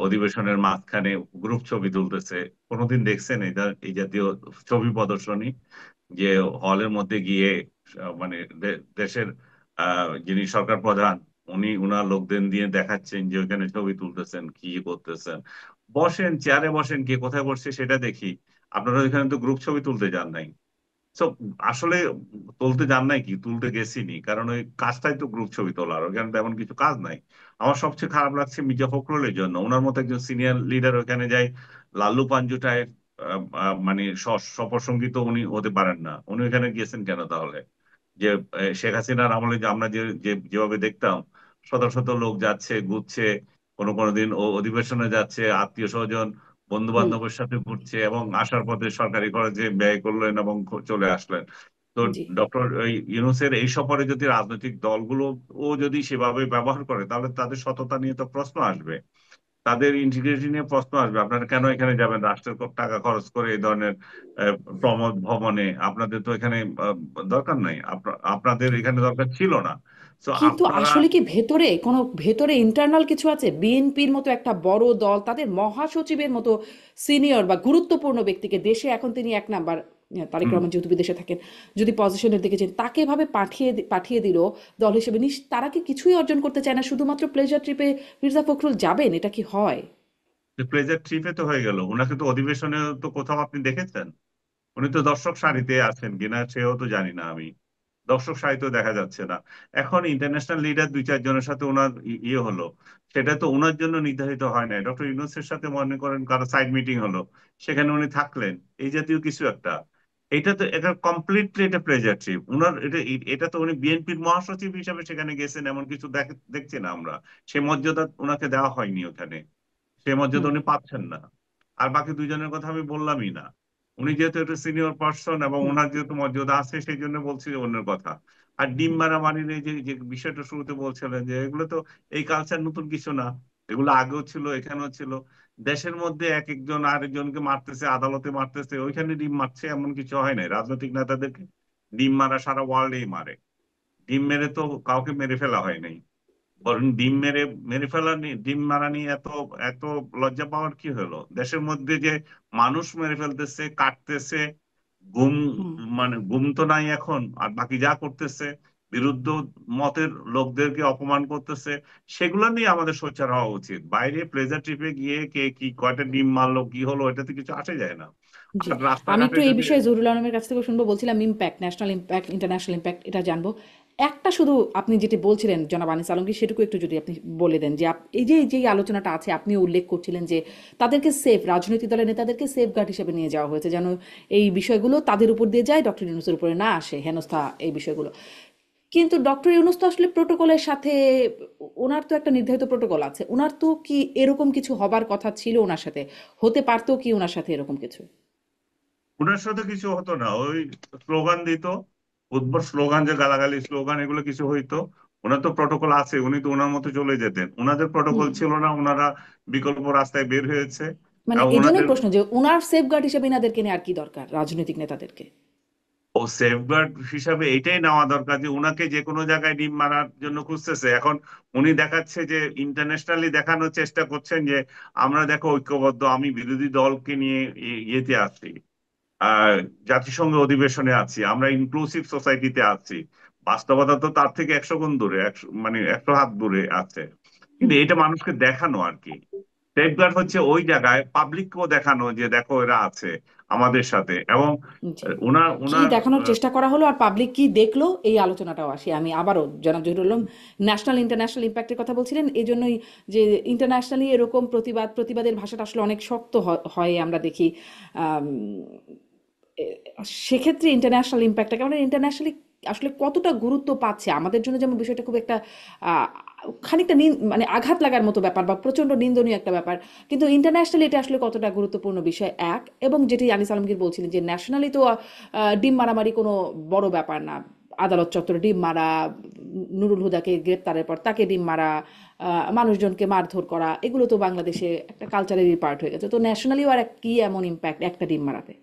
অধিবেশনের মাঝখানে গ্রুপ ছবি তুলতেছে। কোনোদিন দেখছেন এই জাতীয় ছবি প্রদর্শনী, যে হলের মধ্যে গিয়ে মানে দেশের যিনি সরকার প্রধান, উনি উনার লোকদের দিয়ে দেখাচ্ছেন যে ওইখানে ছবি তুলতেছেন, কি করতেছেন? বসেন, চেয়ারে বসেন, কে কোথায় বসছে সেটা দেখি। আপনারা ওইখানে তো গ্রুপ ছবি তুলতে যান নাই। তো আসলে তুলতে যান নাই কি, তুলতে গেছিনি, কারণ ওই কাজটাই তো গ্রুপ ছবি তোলার, ওখানে তেমন কিছু কাজ নাই। আমার সবচেয়ে খারাপ লাগছে মির্জা ফখরুলের জন্য। ওনার মতো একজন সিনিয়র লিডার ওখানে যায়, লাল্লু পাঞ্জুটায় মানে সফরসঙ্গী তো উনি হতে পারেন না, উনি ওখানে গিয়েছেন কেন তাহলে? যে শেখ হাসিনার আমলে যে আমরা যেভাবে দেখতাম, শত শত লোক যাচ্ছে, ঘুরছে, কোনো কোনো দিন ও অধিবেশনে যাচ্ছে, আত্মীয় স্বজন বন্ধু হুম। বান্ধবের সাথে ঘুরছে, এবং আসার পথে সরকারি খরচে ব্যয় করলেন এবং চলে আসলেন। তো জি। ডক্টর ইউনূসের এই সফরে যদি রাজনৈতিক দলগুলো ও যদি সেভাবে ব্যবহার করে, তাহলে তাদের সততা নিয়ে তো প্রশ্ন আসবে, তাদের ইন্টিগ্রিটি নিয়ে প্রশ্ন আসবে। আপনারা কেন এখানে যাবেন রাষ্ট্রের টাকা খরচ করে এই ধরনের আহ, প্রমোদ ভবনে? আপনাদের তো এখানে দরকার নাই, আপনাদের এখানে দরকার ছিল না। তো কিন্তু আপনারা আসলে কি ভেতরে কোনো ভেতরে ইন্টারনাল কিছু আছে? বিএনপির মতো একটা বড় দল তাদের মহাসচিবের মতো সিনিয়র বা গুরুত্বপূর্ণ ব্যক্তিকে, দেশে এখন তিনি এক নাম্বার, তারেক হুম, রহমান যেহেতু বিদেশে থাকেন, যদি পজিশনের দিকে যান, তাকে এভাবে পাঠিয়ে দিল দল হিসেবে, তারা কি কিছুই অর্জন করতে চায় না, শুধুমাত্র প্লেজার ট্রিপে মির্জা ফখরুল যাবেন? এটা কি হয়? প্লেজার ট্রিপে তো হয়ে গেল, ওনাকে তো অধিবেশনে তো কোথাও আপনি দেখেছেন? উনি তো দর্শক সারিতে আছেন কিনা সেও তো জানি না আমি। দর্শক সারিতে দেখা যাচ্ছে না। এখন ইন্টারন্যাশনাল লিডার দুই চারজনের সাথে ওনার ইয়ে হলো, সেটা তো ওনার জন্য নির্ধারিত হয় নাই। ডক্টর ইউনূসের সাথে মনে করেন কারো সাইড মিটিং হলো, সেখানে উনি থাকলেন, এই জাতীয় কিছু একটা। এটা তো এটা কমপ্লিটলি এটা প্লেজার ট্রিপ উনার। এটা তো উনি বিএনপির মহাসচিব হিসাবে সেখানে গেছেন, এমন কিছু দেখছি না আমরা। সে মর্যাদা ওনাকে দেওয়া হয়নি ওখানে, সে মর্যাদা হুম। উনি পাচ্ছেন না। আর বাকি দুইজনের কথা আমি বললামই না। উনি যেহেতু একটা সিনিয়র পার্সন এবং হুম। ওনার যেহেতু মর্যাদা আছে, সেই জন্য বলছি অন্যের কথা। আর ডিম মারামারির এই যে যে বিষয়টা শুরুতে বলছিলেন, যে এগুলো তো এই কালচার নতুন কিছু না, এগুলো আগেও ছিল, এখানেও ছিল। দেশের মধ্যে এক একজন আরেকজনকে মারতেছে, আদালতে মারতেছে, ওইখানে ডিম মারছে, এমন কিছু হয় নাই। রাজনৈতিক নেতাদেরকে ডিম মারা সারা ওয়ার্ল্ডেই মারে। ডিম মেরে তো কাউকে মেরে ফেলা হয় নাই। বরং ডিম মেরে মেরে ফেলা নিয়ে, ডিম মারা নিয়ে এত এত লজ্জা পাওয়ার কি হলো? দেশের মধ্যে যে মানুষ মেরে ফেলতেছে, কাটতেছে, গুম, হুম। মানে গুম তো নাই এখন, আর বাকি যা করতেছে, বিরুদ্ধ মতের লোকদেরকে অপমান করতেছে, সেগুলো নিয়ে আমাদের সোচ্চার হওয়া উচিত। বাইরে প্লেজার ট্রিপে গিয়ে কে কি কয়টা ডিম মারলো, কি হলো, এটাতে কিছু আসে যায় না। জি। আর আমি রাস্তাঘাটে একটু এই যদি বিষয়ে জহুরুল আলমের কাছ থেকে শুনবো, বলছিলাম impact, national impact, international impact, এটা জানবো। একটা শুধু আপনি যেটি বলছিলেন জনাব আনিস আলমগীর, সেটুকু একটু যদি আপনি বলে দেন, যে এই যে যে আলোচনাটা আছে, আপনিও উল্লেখ করছিলেন যে তাদেরকে সেফ, রাজনৈতিক দলের নেতাদেরকে সেফগার্ড হিসেবে নিয়ে যাওয়া হয়েছে, যেন এই বিষয়গুলো তাদের উপর দিয়ে যায়, ডক্টর ইউনূসের উপরে না আসে হেনস্থা এই বিষয়গুলো। কিন্তু ডক্টর ইউনূস তো আসলে প্রোটোকলের সাথে, ওনার তো একটা নির্ধারিত প্রোটোকল আছে, ওনার তো কি এরকম কিছু হবার কথা ছিল ওনার সাথে? হতে পারতো কি ওনার সাথে এরকম কিছু? ওনার সাথে কিছু হতো না, ওই স্লোগান দিত, উদ্ভট স্লোগান, যে গালাগালি স্লোগান, এগুলো কিছু হইতো। ওনার তো প্রটোকল আছে, উনি তো ওনার মতো চলে যেতেন। ওনাদের প্রটোকল হুম। ছিল না, ওনারা বিকল্প রাস্তায় বের হয়েছে। মানে আর এই জন্যই ওনাদের প্রশ্ন, যে উনার সেফগার্ড হিসেবে এনাদেরকে নিয়ে আর কি দরকার, রাজনৈতিক নেতাদেরকে? ও সেফগার্ড হিসাবে এটাই নেওয়া দরকার, যে উনাকে যে কোনো জায়গায় ডিম মারার জন্য খুঁজতেছে এখন। উনি দেখাচ্ছে যে ইন্টারন্যাশনালি দেখানোর চেষ্টা করছেন যে আমরা দেখো ঐক্যবদ্ধ, আমি বিরোধী দলকে নিয়ে ইয়েতে আছি, আহ জাতিসংঘ অধিবেশনে আছি, আমরা ইনক্লুসিভ সোসাইটিতে আছি। বাস্তবতা তো তার থেকে 100 গুণ দূরে, 100 মানে 100 হাত দূরে আছে। কিন্তু হুম। এটা মানুষকে দেখানো আর কি। সেফগার্ড হচ্ছে ওই জায়গায় পাবলিককেও দেখানো যে দেখো এরা আছে আমাদের সাথে। এবং জি। ওনার কি ওনার দেখানোর চেষ্টা করা হলো আর পাবলিক কি দেখলো, এই আলোচনাটাও আসি আমি আবারও। জনাব জহিরুল আলম ন্যাশনাল ইন্টারন্যাশনাল ইম্প্যাক্টের কথা বলছিলেন, এই জন্যই যে ইন্টারন্যাশনালি এরকম প্রতিবাদের ভাষাটা আসলে অনেক শক্ত হয় আমরা দেখি। আম, এ- সেক্ষেত্রে ইন্টারন্যাশনাল ইম্প্যাক্টটা মানে ইন্টারন্যাশনালি আসলে কতটা গুরুত্ব পাচ্ছে আমাদের জন্য? যেমন বিষয়টা খুব একটা আহ, খানিকটা মানে আঘাত লাগার মতো ব্যাপার বা প্রচন্ড নিন্দনীয় একটা ব্যাপার, কিন্তু ইন্টারন্যাশনালি এটা আসলে কতটা গুরুত্বপূর্ণ বিষয় এক। এবং যেটি আনিস আলমগীর বলছিলেন, যে ন্যাশনালি তো ডিম মারামারি কোনো বড় ব্যাপার না, আদালত চত্বরে ডিম মারা, নুরুল হুদাকে গ্রেপ্তারের পর তাকে ডিম মারা, মানুষজনকে মারধর করা, এগুলো তো বাংলাদেশে একটা কালচারেরই পার্ট হয়ে গেছে। তো ন্যাশনালিও আর কি এমন ইম্প্যাক্ট একটা ডিম মারাতে?